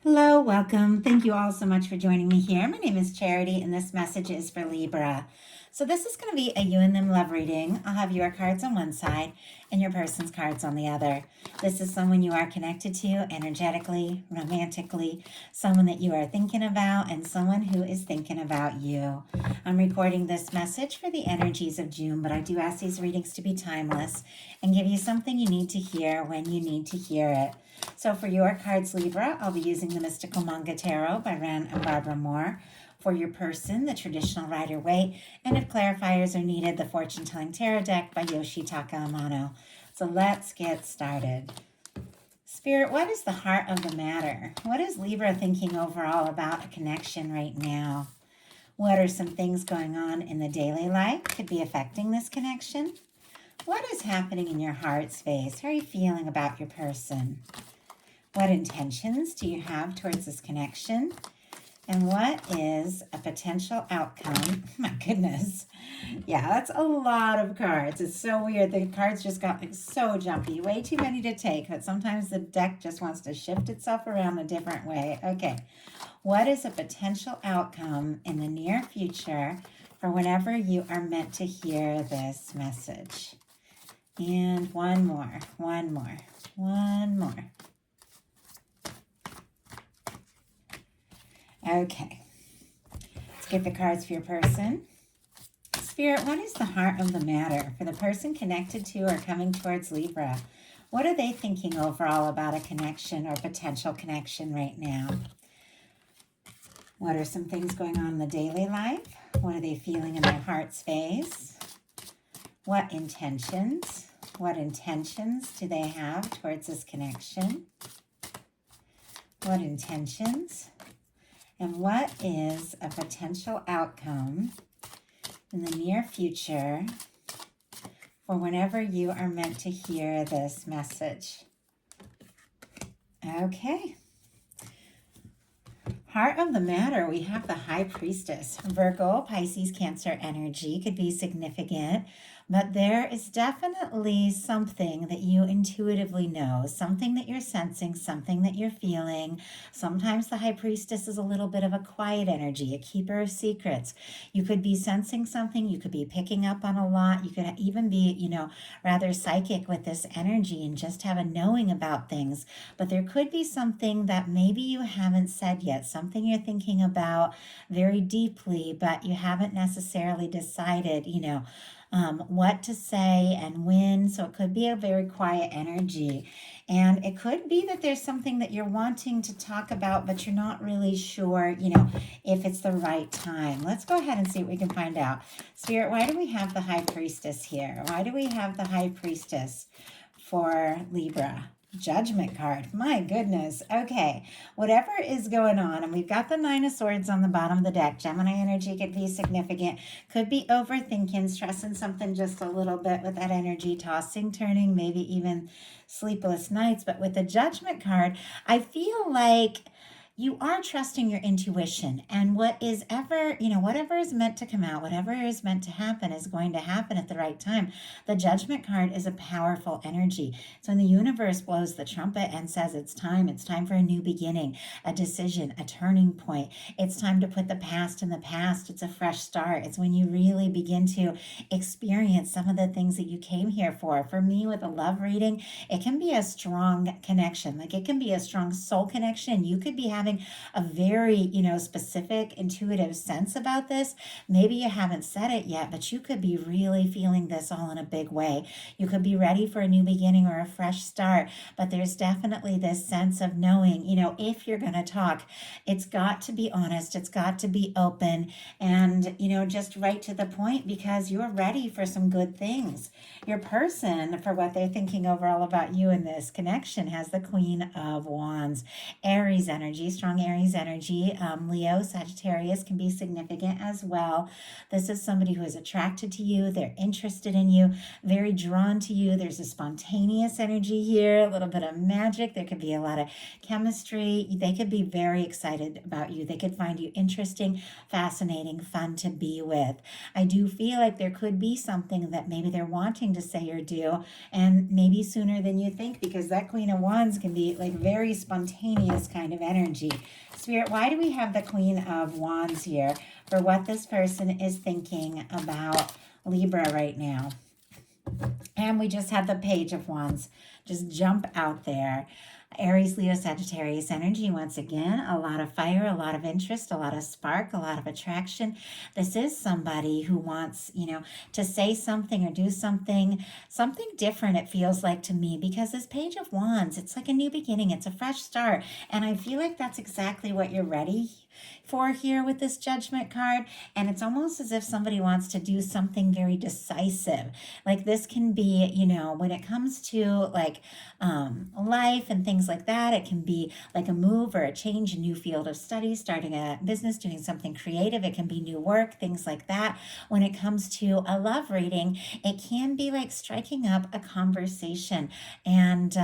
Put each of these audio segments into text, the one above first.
Hello, welcome. Thank you all so much for joining me here. My name is Charity, and this message is for Libra. So, this is going to be a you and them love reading. I'll have your cards on one side and your person's cards on the other. This is someone you are connected to energetically, romantically, someone that you are thinking about, and someone who is thinking about you. I'm recording this message for the energies of June, but I do ask these readings to be timeless and give you something you need to hear when you need to hear it. So for your cards, Libra, I'll be using the Mystical Manga Tarot by Ren and Barbara Moore. For your person, the Traditional Rider-Waite, and if clarifiers are needed, the Fortune Telling Tarot deck by Yoshitaka Amano. So let's get started. Spirit, what is the heart of the matter? What is Libra thinking overall about a connection right now? What are some things going on in the daily life could be affecting this connection? What is happening in your heart space? How are you feeling about your person? What intentions do you have towards this connection? And what is a potential outcome? My goodness. Yeah, that's a lot of cards. It's so weird. The cards just got like so jumpy. Way too many to take, but sometimes the deck just wants to shift itself around a different way. Okay. What is a potential outcome in the near future for whenever you are meant to hear this message? And one more. Okay, let's get the cards for your person. Spirit, what is the heart of the matter for the person connected to or coming towards Libra? What are they thinking overall about a connection or potential connection right now? What are some things going on in the daily life? What are they feeling in their heart space? What intentions do they have towards this connection? What intentions? And what is a potential outcome in the near future for whenever you are meant to hear this message? Okay. Heart of the matter, we have the High Priestess. Virgo, Pisces, Cancer energy could be significant, but there is definitely something that you intuitively know, something that you're sensing, something that you're feeling. Sometimes the High Priestess is a little bit of a quiet energy, a keeper of secrets. You could be sensing something, you could be picking up on a lot, you could even be, rather psychic with this energy and just have a knowing about things. But there could be something that maybe you haven't said yet, something you're thinking about very deeply, but you haven't necessarily decided, what to say and when. So it could be a very quiet energy. And it could be that there's something that you're wanting to talk about, but you're not really sure, if it's the right time. Let's go ahead and see what we can find out. Spirit, why do we have the High Priestess here? Why do we have the High Priestess for Libra? Judgment card. My goodness. Okay. Whatever is going on, and we've got the Nine of Swords on the bottom of the deck. Gemini energy could be significant. Could be overthinking, stressing something just a little bit with that energy, tossing, turning, maybe even sleepless nights. But with the Judgment card, I feel like you are trusting your intuition, and whatever is meant to come out, whatever is meant to happen is going to happen at the right time. The Judgment card is a powerful energy. So when the universe blows the trumpet and says it's time for a new beginning, a decision, a turning point. It's time to put the past in the past. It's a fresh start. It's when you really begin to experience some of the things that you came here for. For me, with a love reading, it can be a strong connection. Like it can be a strong soul connection. You could be having a very, specific intuitive sense about this. Maybe you haven't said it yet, but you could be really feeling this all in a big way. You could be ready for a new beginning or a fresh start, but there's definitely this sense of knowing, if you're going to talk, it's got to be honest, it's got to be open, and, just right to the point, because you're ready for some good things. Your person, for what they're thinking overall about you in this connection, has the Queen of Wands. Aries energy, strong Aries energy. Leo, Sagittarius can be significant as well. This is somebody who is attracted to you. They're interested in you, very drawn to you. There's a spontaneous energy here, a little bit of magic. There could be a lot of chemistry. They could be very excited about you. They could find you interesting, fascinating, fun to be with. I do feel like there could be something that maybe they're wanting to say or do, and maybe sooner than you think, because that Queen of Wands can be like very spontaneous kind of energy. energy. Spirit, why do we have the Queen of Wands here for what this person is thinking about Libra right now? And we just had the Page of Wands just jump out there. Aries, Leo, Sagittarius energy. Once again, a lot of fire, a lot of interest, a lot of spark, a lot of attraction. This is somebody who wants, to say something or do something different, it feels like to me, because this Page of Wands, it's like a new beginning. It's a fresh start. And I feel like that's exactly what you're ready for here with this Judgment card. And it's almost as if somebody wants to do something very decisive. Like this can be, when it comes to like life and things like that, it can be like a move or a change, a new field of study, starting a business, doing something creative. It can be new work, things like that. When it comes to a love reading, it can be like striking up a conversation and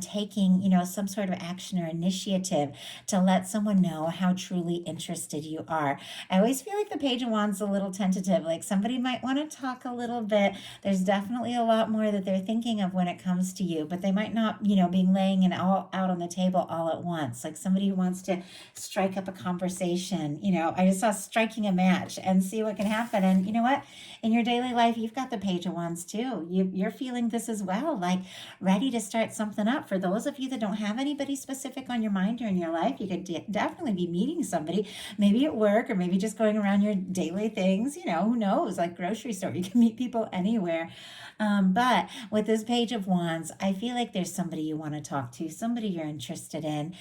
taking, some sort of action or initiative to let someone know how truly interested you are. I always feel like the Page of Wands is a little tentative, like somebody might want to talk a little bit. There's definitely a lot more that they're thinking of when it comes to you, but they might not, be laying it all out on the table all at once. Like somebody who wants to strike up a conversation, I just saw striking a match and see what can happen. And you know what? In your daily life, you've got the Page of Wands too. You're feeling this as well, like ready to start something up. For those of you that don't have anybody specific on your mind or in your life, you could definitely be meeting somebody, maybe at work or maybe just going around your daily things, who knows, like grocery store. You can meet people anywhere. But with this Page of Wands, I feel like there's somebody you want to talk to, somebody you're interested in.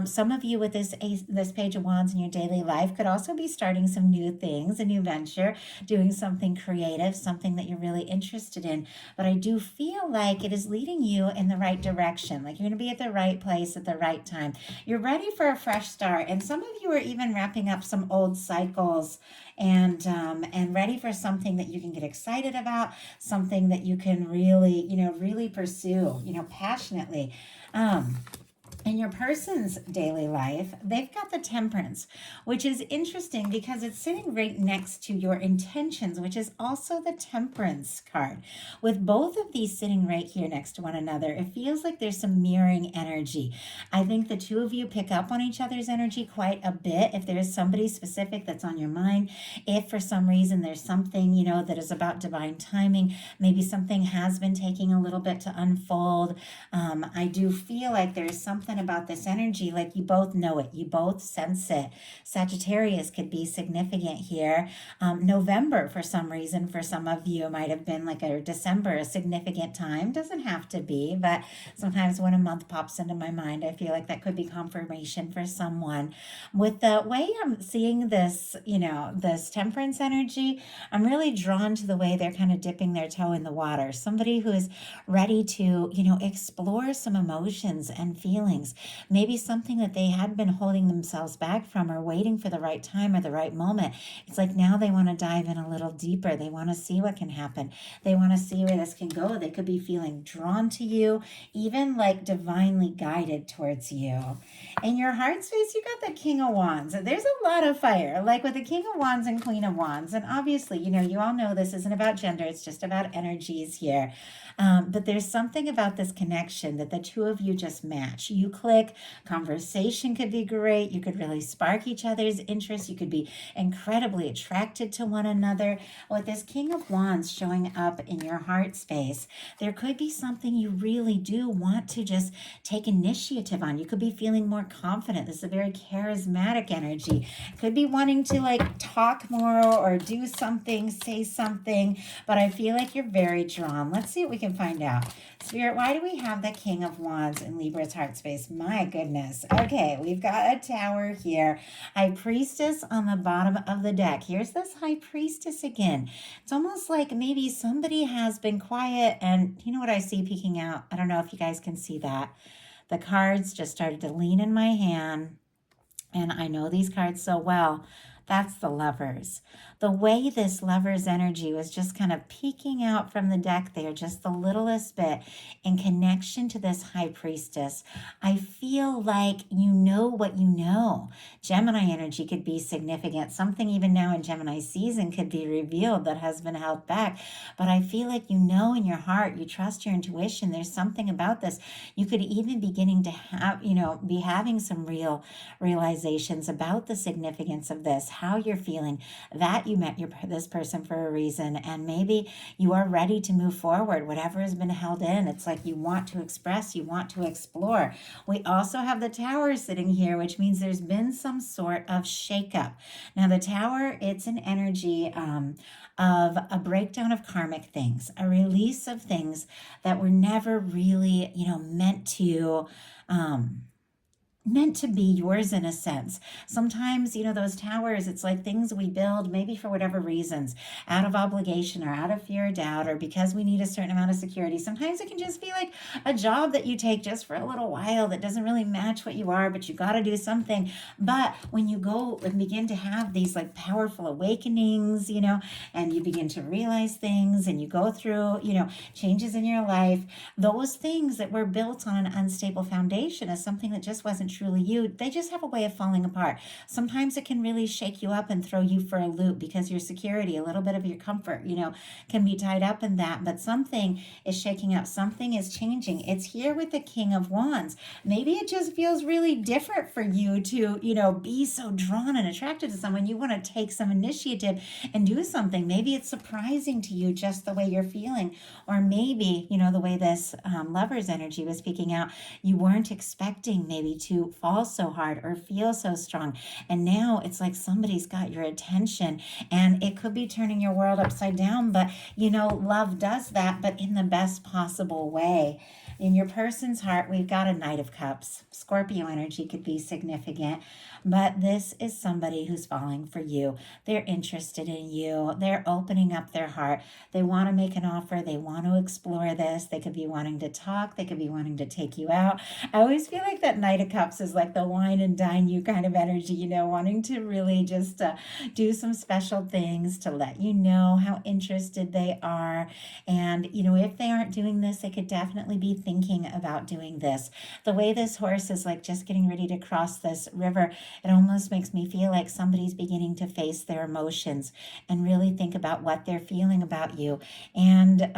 Some of you with this Page of Wands in your daily life could also be starting some new things, a new venture, doing something creative, something that you're really interested in. But I do feel like it is leading you in the right direction. Like you're going to be at the right place at the right time. You're ready for a fresh start. And some of you are even wrapping up some old cycles and ready for something that you can get excited about, something that you can really pursue, passionately. In your person's daily life, they've got the Temperance, which is interesting because it's sitting right next to your intentions, which is also the Temperance card. With both of these sitting right here next to one another, it feels like there's some mirroring energy. I think the two of you pick up on each other's energy quite a bit. If there is somebody specific that's on your mind, if for some reason there's something, that is about divine timing, maybe something has been taking a little bit to unfold. I do feel like there's something about this energy, like you both know it, you both sense it. Sagittarius could be significant here. November, for some reason, for some of you, might have been like a December, a significant time. Doesn't have to be, but sometimes when a month pops into my mind, I feel like that could be confirmation for someone. With the way I'm seeing this, this Temperance energy, I'm really drawn to the way they're kind of dipping their toe in the water. Somebody who is ready to, explore some emotions and feelings, maybe something that they had been holding themselves back from or waiting for the right time or the right moment. It's like now they want to dive in a little deeper. They want to see what can happen. They want to see where this can go. They could be feeling drawn to you, even like divinely guided towards you. In your heart space, you got the King of Wands. There's a lot of fire, like with the King of Wands and Queen of Wands. And obviously, you all know this isn't about gender. It's just about energies here. But there's something about this connection that the two of you just match. You click. Conversation could be great. You could really spark each other's interest. You could be incredibly attracted to one another. With this King of Wands showing up in your heart space, there could be something you really do want to just take initiative on. You could be feeling more confident. This is a very charismatic energy. Could be wanting to like talk more or do something, say something, but I feel like you're very drawn. Let's see what we can find out. Spirit, why do we have the King of Wands in Libra's heart space? My goodness. Okay, we've got a Tower here. High Priestess on the bottom of the deck. Here's this High Priestess again. It's almost like maybe somebody has been quiet, and you know what I see peeking out? I don't know if you guys can see that. The cards just started to lean in my hand, and I know these cards so well. That's the Lovers. The way this Lovers energy was just kind of peeking out from the deck there, just the littlest bit, in connection to this High Priestess. I feel like you know what you know. Gemini energy could be significant. Something even now in Gemini season could be revealed that has been held back. But I feel like you know in your heart, you trust your intuition. There's something about this. You could even beginning to have, be having some realizations about the significance of this, how you're feeling, that you met this person for a reason, and maybe you are ready to move forward. Whatever has been held in, it's like you want to express, you want to explore. We also have the Tower sitting here, which means there's been some sort of shakeup. Now, the Tower, it's an energy of a breakdown of karmic things, a release of things that were never really, meant to be yours in a sense. Sometimes, those towers, it's like things we build maybe for whatever reasons, out of obligation or out of fear or doubt, or because we need a certain amount of security. Sometimes it can just be like a job that you take just for a little while that doesn't really match what you are, but you got to do something. But when you go and begin to have these like powerful awakenings, and you begin to realize things and you go through, changes in your life, those things that were built on an unstable foundation is something that just wasn't truly you. They just have a way of falling apart. Sometimes it can really shake you up and throw you for a loop because your security, a little bit of your comfort, can be tied up in that. But something is shaking out. Something is changing. It's here with the King of Wands. Maybe it just feels really different for you to, be so drawn and attracted to someone. You want to take some initiative and do something. Maybe it's surprising to you just the way you're feeling. Or maybe, the way this Lover's energy was speaking out, you weren't expecting maybe to fall so hard or feel so strong. And now it's like somebody's got your attention and it could be turning your world upside down. But, love does that, but in the best possible way. In your person's heart, we've got a Knight of Cups. Scorpio energy could be significant, but this is somebody who's falling for you. They're interested in you. They're opening up their heart. They want to make an offer. They want to explore this. They could be wanting to talk. They could be wanting to take you out. I always feel like that Knight of Cups is like the wine and dine you kind of energy, wanting to really just do some special things to let you know how interested they are. And, if they aren't doing this, they could definitely be thinking about doing this. The way this horse is like just getting ready to cross this river, it almost makes me feel like somebody's beginning to face their emotions and really think about what they're feeling about you. And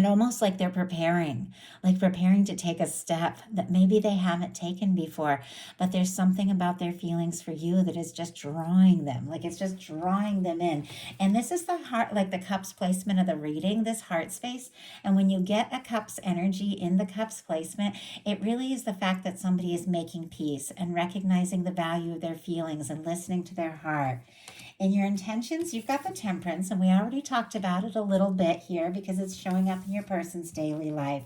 almost like they're preparing to take a step that maybe they haven't taken before, but there's something about their feelings for you that is just drawing them, like it's just drawing them in. And this is the heart, like the cups placement of the reading, this heart space. And when you get a cups energy in the cups placement, it really is the fact that somebody is making peace and recognizing the value of their feelings and listening to their heart. In your intentions, you've got the Temperance, and we already talked about it a little bit here because it's showing up in your person's daily life.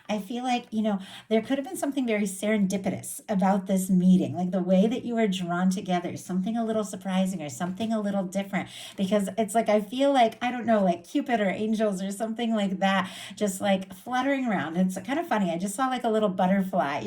I feel like, there could have been something very serendipitous about this meeting, like the way that you were drawn together, something a little surprising or something a little different, because it's like, I feel like, I don't know, like Cupid or angels or something like that, just like fluttering around. It's kind of funny. I just saw like a little butterfly,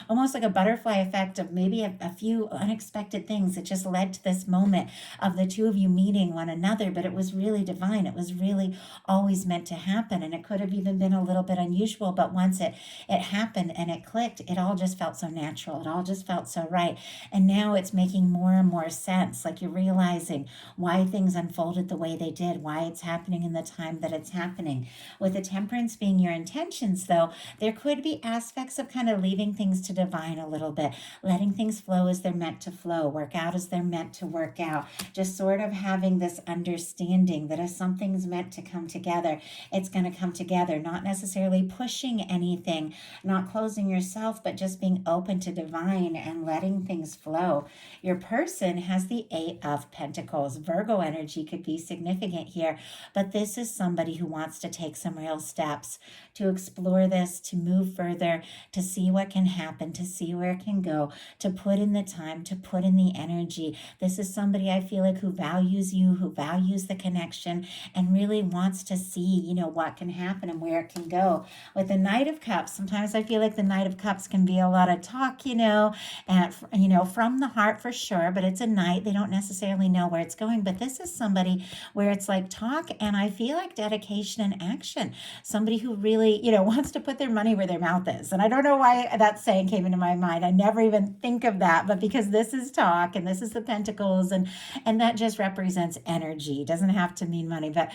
almost like a butterfly effect of maybe a few unexpected things that just led to this moment of the two of you meeting one another, but it was really divine. It was really always meant to happen. And it could have even been a little bit unusual, but once it happened and it clicked, it all just felt so natural. It all just felt so right. And now it's making more and more sense. Like you're realizing why things unfolded the way they did, why it's happening in the time that it's happening. With the Temperance being your intentions, though, there could be aspects of kind of leaving things to divine a little bit, letting things flow as they're meant to flow, work out as they're meant to work out, just sort of having this understanding that if something's meant to come together, it's going to come together, not necessarily pushing anything, not closing yourself, but just being open to divine and letting things flow. Your person has the Eight of Pentacles. Virgo energy could be significant here, but this is somebody who wants to take some real steps to explore this, to move further, to see what can happen, to see where it can go, to put in the time, to put in the energy. This is somebody I feel like who values you, who values the connection, and really wants to see, what can happen and where it can go. With the Knight Knight of Cups, sometimes I feel like the Knight of Cups can be a lot of talk, and from the heart for sure, but it's a Knight. They don't necessarily know where it's going, but this is somebody where it's like talk, and I feel like dedication and action. Somebody who really, wants to put their money where their mouth is. And I don't know why that saying came into my mind. I never even think of that, but because this is talk and this is the Pentacles, and that just represents energy. It doesn't have to mean money, but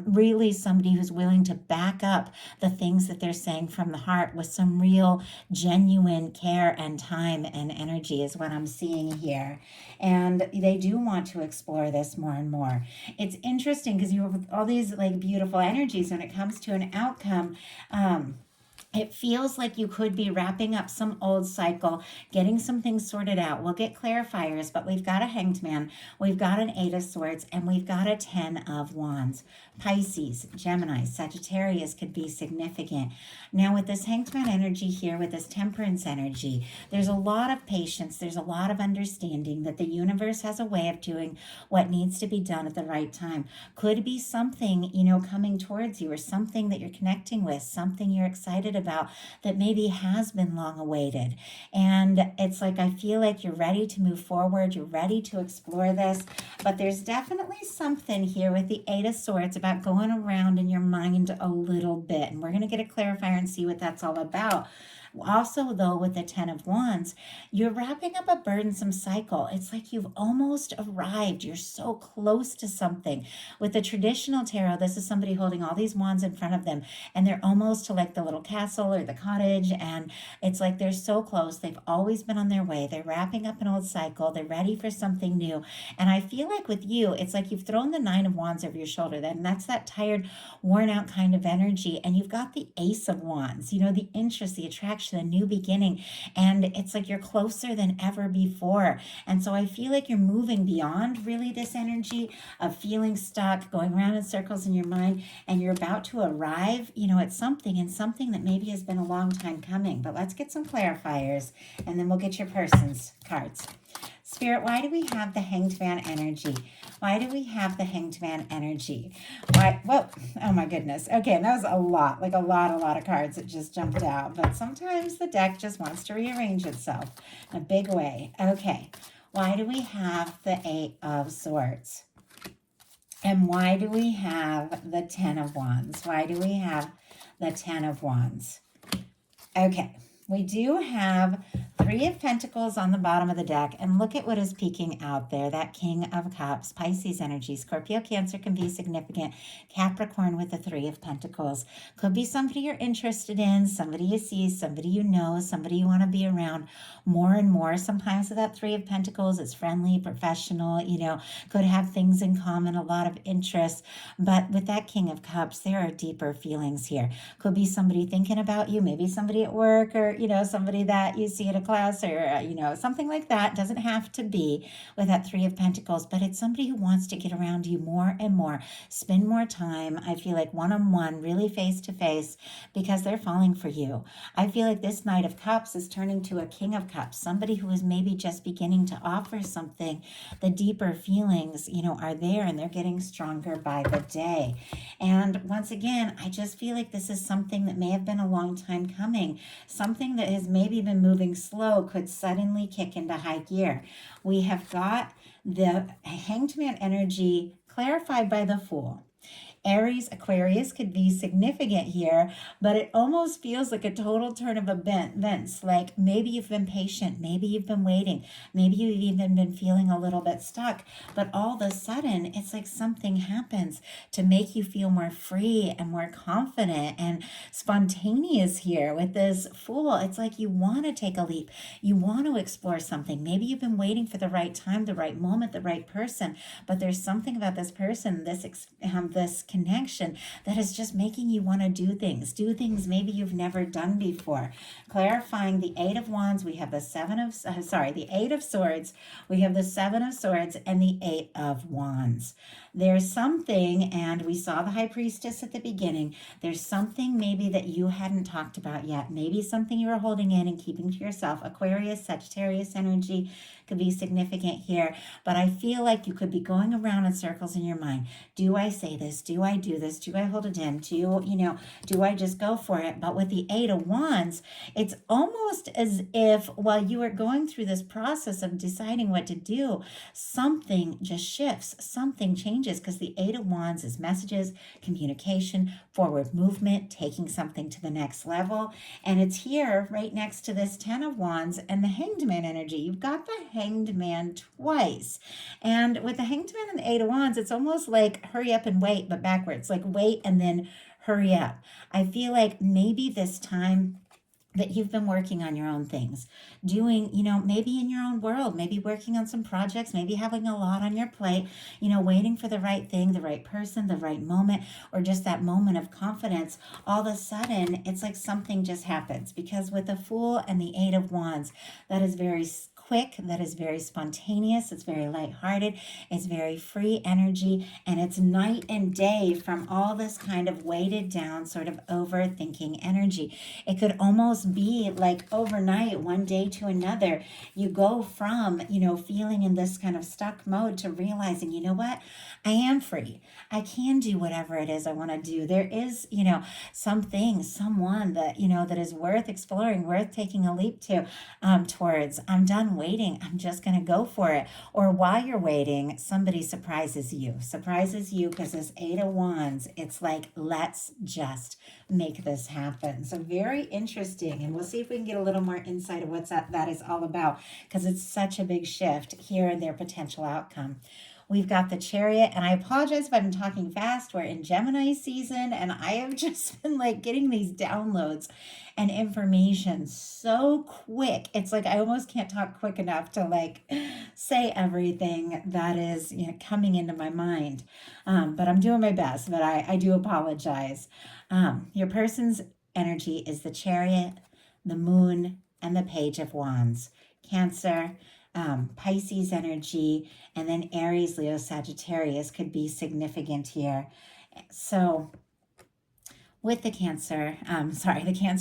really somebody who's willing to back up the things that they're saying from the heart with some real genuine care and time and energy is what I'm seeing here. And they do want to explore this more and more. It's interesting because you have all these like beautiful energies when it comes to an outcome. It feels like you could be wrapping up some old cycle, getting some things sorted out. We'll get clarifiers, but we've got a Hanged Man, we've got an Eight of Swords, and we've got a Ten of Wands. Pisces, Gemini, Sagittarius could be significant. Now with this Hanged Man energy here, with this Temperance energy, there's a lot of patience, there's a lot of understanding that the universe has a way of doing what needs to be done at the right time. Could be something, coming towards you, or something that you're connecting with, something you're excited about that maybe has been long awaited. And it's like, I feel like you're ready to move forward, you're ready to explore this, but there's definitely something here with the Eight of Swords about going around in your mind a little bit. And we're going to get a clarifier and see what that's all about. Also, though, with the Ten of Wands, you're wrapping up a burdensome cycle. It's like you've almost arrived. You're so close to something. With the traditional tarot, this is somebody holding all these wands in front of them, and they're almost to like the little castle or the cottage, and it's like they're so close. They've always been on their way. They're wrapping up an old cycle. They're ready for something new. And I feel like with you, it's like you've thrown the Nine of Wands over your shoulder, and that's that tired, worn out kind of energy, and you've got the Ace of Wands, the interest, the attraction, a new beginning, and it's like you're closer than ever before. And so I feel like you're moving beyond really this energy of feeling stuck, going around in circles in your mind, and you're about to arrive, at something, and something that maybe has been a long time coming. But let's get some clarifiers, and then we'll get your person's cards. Spirit, why do we have the Hanged Man energy? Why do we have the Hanged Man energy? Why? Whoa, oh my goodness. Okay, and that was a lot of cards that just jumped out. But sometimes the deck just wants to rearrange itself in a big way. Okay, why do we have the Eight of Swords? And why do we have the Ten of Wands? Why do we have the Ten of Wands? Okay, we do have Three of Pentacles on the bottom of the deck, and look at what is peeking out there. That King of Cups, Pisces energy. Scorpio, Cancer can be significant. Capricorn with the Three of Pentacles. Could be somebody you're interested in, somebody you see, somebody you know, somebody you want to be around more and more. Sometimes with that Three of Pentacles, it's friendly, professional, could have things in common, a lot of interest. But with that King of Cups, there are deeper feelings here. Could be somebody thinking about you, maybe somebody at work, or, somebody that you see at a class, or, something like that. Doesn't have to be with that Three of Pentacles, but it's somebody who wants to get around you more and more, spend more time. I feel like one-on-one, really face-to-face, because they're falling for you. I feel like this Knight of Cups is turning to a King of Cups, somebody who is maybe just beginning to offer something. The deeper feelings, are there, and they're getting stronger by the day. And once again, I just feel like this is something that may have been a long time coming. Something that has maybe been moving slow could suddenly kick into high gear. We have got the Hanged Man energy clarified by the Fool. Aries, Aquarius could be significant here, but it almost feels like a total turn of events. Like maybe you've been patient, maybe you've been waiting, maybe you've even been feeling a little bit stuck, but all of a sudden it's like something happens to make you feel more free and more confident and spontaneous here with this Fool. It's like you want to take a leap, you want to explore something. Maybe you've been waiting for the right time, the right moment, the right person, but there's something about this person, this connection that is just making you want to do things maybe you've never done before. Clarifying the Eight of Wands, we have the the Eight of Swords, we have the Seven of Swords, and the Eight of Wands. There's something, and we saw the High Priestess at the beginning, there's something maybe that you hadn't talked about yet, maybe something you were holding in and keeping to yourself. Aquarius, Sagittarius energy could be significant here, but I feel like you could be going around in circles in your mind. Do I say this? Do Do I do this? Do I hold it in? Do I just go for it? But with the Eight of Wands, it's almost as if while you are going through this process of deciding what to do, something just shifts, something changes, because the Eight of Wands is messages, communication, forward movement, taking something to the next level. And it's here right next to this Ten of Wands and the Hanged Man energy. You've got the Hanged Man twice. And with the Hanged Man and the Eight of Wands, it's almost like hurry up and wait, but backwards, like wait and then hurry up. I feel like maybe this time that you've been working on your own things, doing, maybe in your own world, maybe working on some projects, maybe having a lot on your plate, waiting for the right thing, the right person, the right moment, or just that moment of confidence. All of a sudden, it's like something just happens, because with the Fool and the Eight of Wands, that is very quick, that is very spontaneous, it's very lighthearted, it's very free energy, and it's night and day from all this kind of weighted down sort of overthinking energy. It could almost be like overnight, one day to another, you go from, feeling in this kind of stuck mode to realizing, you know what, I am free. I can do whatever it is I want to do. There is, something, someone that, that is worth exploring, worth taking a leap towards. I'm done waiting. I'm just going to go for it. Or while you're waiting, somebody surprises you because this Eight of Wands, it's like, let's just make this happen. So very interesting. And we'll see if we can get a little more insight of what that is all about, because it's such a big shift here in their potential outcome. We've got the Chariot, and I apologize if I've been talking fast. We're in Gemini season, and I have just been like getting these downloads and information so quick. It's like I almost can't talk quick enough to like say everything that is coming into my mind. But I'm doing my best, but I do apologize. Your person's energy is the Chariot, the Moon, and the Page of Wands. Cancer, Pisces energy, and then Aries, Leo, Sagittarius could be significant here. So with the Cancer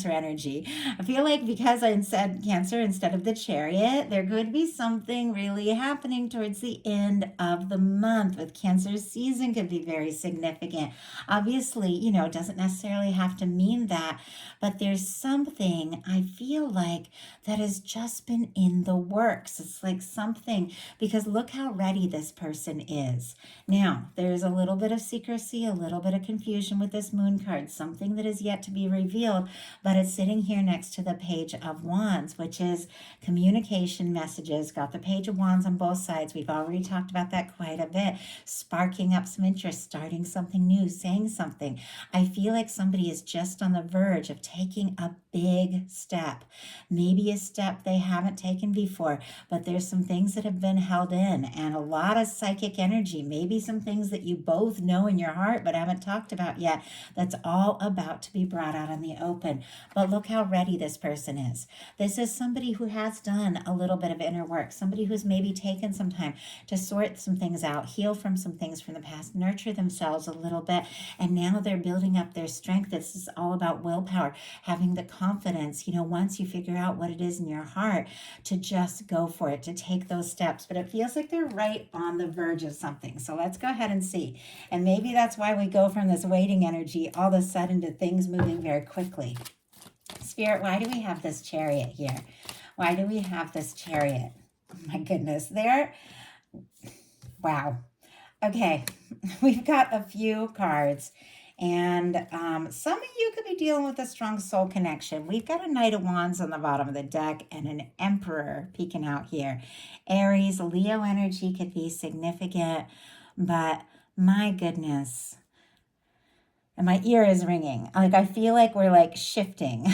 energy, I feel like because I said Cancer instead of the Chariot, there could be something really happening towards the end of the month. With Cancer season could be very significant. Obviously, it doesn't necessarily have to mean that, but there's something I feel like that has just been in the works. It's like something, because look how ready this person is. Now, there's a little bit of secrecy, a little bit of confusion with this Moon card, something that is yet to be revealed, but it's sitting here next to the Page of Wands, which is communication messages. Got the Page of Wands on both sides. We've already talked about that quite a bit. Sparking up some interest, starting something new, saying something. I feel like somebody is just on the verge of taking a big step, maybe a step they haven't taken before, but there's some things that have been held in, and a lot of psychic energy, maybe some things that you both know in your heart but haven't talked about yet. That's all about to be brought out in the open. But look how ready this person is. This is somebody who has done a little bit of inner work, somebody who's maybe taken some time to sort some things out, heal from some things from the past, nurture themselves a little bit, and now they're building up their strength. This is all about willpower, having the confidence, once you figure out what it is in your heart, to just go for it, to take those steps. But it feels like they're right on the verge of something. So let's go ahead and see. And maybe that's why we go from this waiting energy all of a sudden to things moving very quickly. Spirit, why do we have this Chariot here? Why do we have this Chariot? Oh my goodness, wow. Okay, we've got a few cards. And some of you could be dealing with a strong soul connection. We've got a Knight of Wands on the bottom of the deck and an Emperor peeking out here. Aries, Leo energy could be significant, but my goodness, and my ear is ringing. Like I feel like we're like shifting,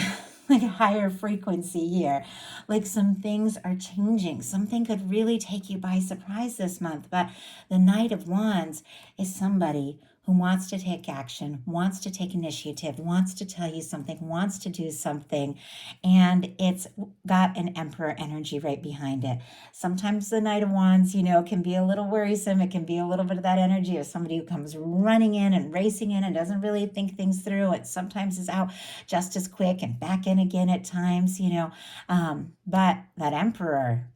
like a higher frequency here. Like some things are changing. Something could really take you by surprise this month. But the Knight of Wands is somebody who wants to take action, wants to take initiative, wants to tell you something, wants to do something, and it's got an Emperor energy right behind it. Sometimes the Knight of Wands, can be a little worrisome. It can be a little bit of that energy of somebody who comes running in and racing in and doesn't really think things through. It sometimes is out just as quick and back in again at times, but that Emperor,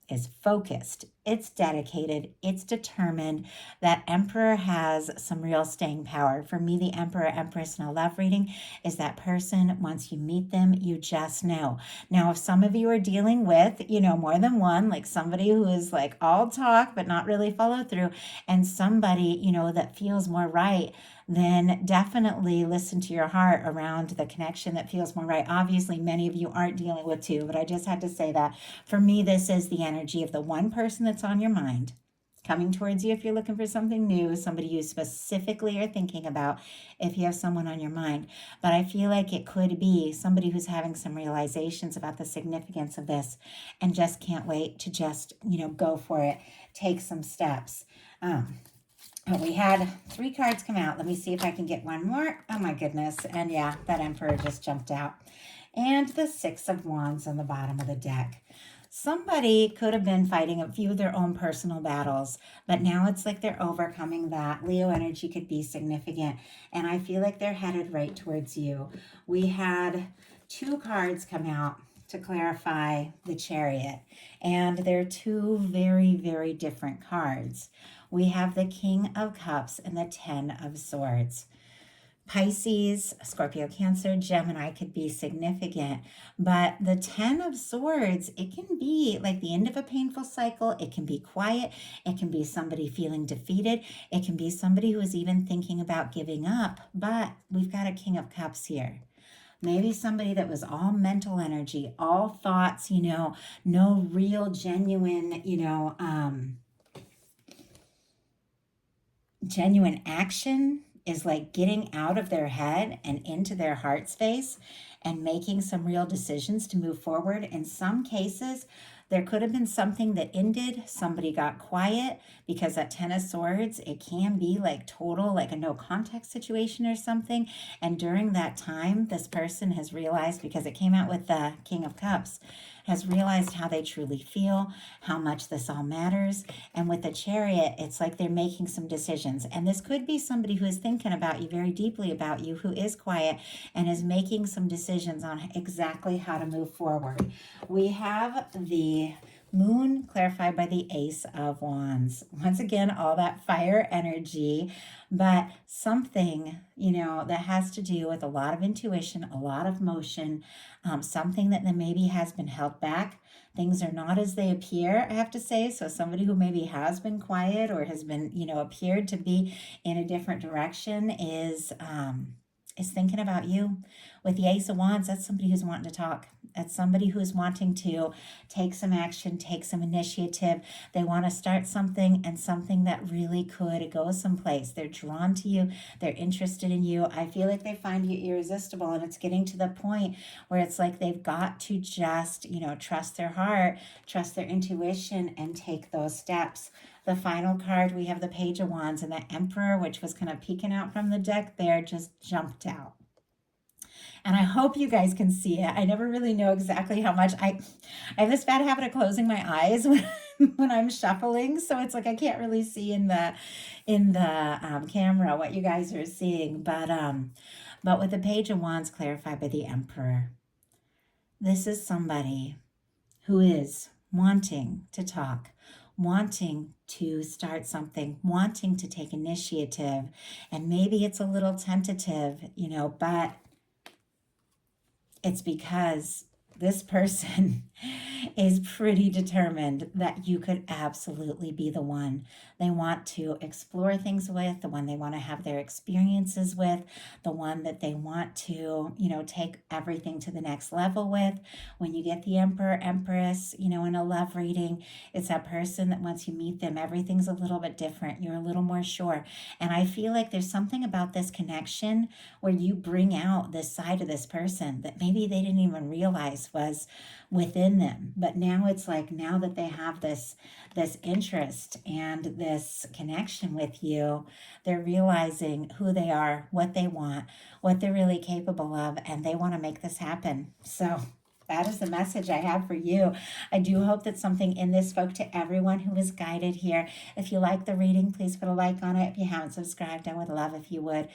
is focused, it's dedicated, it's determined. That Emperor has some real staying power. For me, the Emperor, Empress in a love reading is that person, once you meet them, you just know. Now, if some of you are dealing with, more than one, like somebody who is like all talk but not really follow through, and somebody, that feels more right, then definitely listen to your heart around the connection that feels more right. Obviously, many of you aren't dealing with two, but I just had to say that. For me, this is the energy of the one person that's on your mind coming towards you if you're looking for something new, somebody you specifically are thinking about if you have someone on your mind. But I feel like it could be somebody who's having some realizations about the significance of this and just can't wait to just, go for it, take some steps. We had 3 cards come out. Let me see if I can get one more. Oh my goodness. And yeah, that Emperor just jumped out. And the 6 of Wands on the bottom of the deck. Somebody could have been fighting a few of their own personal battles, but now it's like they're overcoming that. Leo energy could be significant, and I feel like they're headed right towards you. We had 2 cards come out to clarify the Chariot, and they're 2 very, very different cards. We have the King of Cups and the 10 of Swords. Pisces, Scorpio, Cancer, Gemini could be significant, but the 10 of Swords, it can be like the end of a painful cycle. It can be quiet. It can be somebody feeling defeated. It can be somebody who is even thinking about giving up, but we've got a King of Cups here. Maybe somebody that was all mental energy, all thoughts, no real genuine, genuine action is like getting out of their head and into their heart space and making some real decisions to move forward. In some cases, there could have been something that ended. Somebody got quiet because that 10 of Swords, it can be like total, like a no contact situation or something. And during that time, this person has realized, because it came out with the King of Cups, has realized how they truly feel, how much this all matters. And with the Chariot, it's like they're making some decisions. And this could be somebody who is thinking about you, very deeply about you, who is quiet and is making some decisions on exactly how to move forward. We have the Moon clarified by the Ace of Wands. Once again, all that fire energy, but something, that has to do with a lot of intuition, a lot of motion, something that then maybe has been held back. Things are not as they appear, I have to say. So somebody who maybe has been quiet or has been, appeared to be in a different direction is thinking about you. With the Ace of Wands, that's somebody who's wanting to talk. That's somebody who's wanting to take some action, take some initiative. They want to start something, and something that really could go someplace. They're drawn to you. They're interested in you. I feel like they find you irresistible, and it's getting to the point where it's like they've got to just, trust their heart, trust their intuition, and take those steps. The final card, we have the Page of Wands, and the Emperor, which was kind of peeking out from the deck there, just jumped out. And I hope you guys can see it. I never really know exactly how much. I have this bad habit of closing my eyes when I'm shuffling, so it's like I can't really see in the camera what you guys are seeing. But with the Page of Wands clarified by the Emperor, this is somebody who is wanting to talk, wanting to start something, wanting to take initiative, and maybe it's a little tentative, but it's because this person is pretty determined that you could absolutely be the one they want to explore things with, the one they want to have their experiences with, the one that they want to, take everything to the next level with. When you get the Emperor, Empress, in a love reading, it's that person that once you meet them, everything's a little bit different. You're a little more sure. And I feel like there's something about this connection where you bring out this side of this person that maybe they didn't even realize was within them. But now it's like, now that they have this interest and this connection with you, they're realizing who they are, what they want, what they're really capable of, and they want to make this happen. So That is the message I have for you. I do hope that something in this spoke to everyone who was guided here. If you like the reading, please put a like on it. If you haven't subscribed, I would love if you would.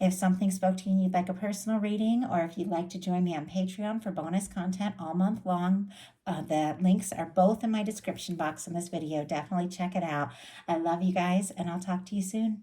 If something spoke to you and you'd like a personal reading, or if you'd like to join me on Patreon for bonus content all month long, the links are both in my description box in this video. Definitely check it out. I love you guys, and I'll talk to you soon.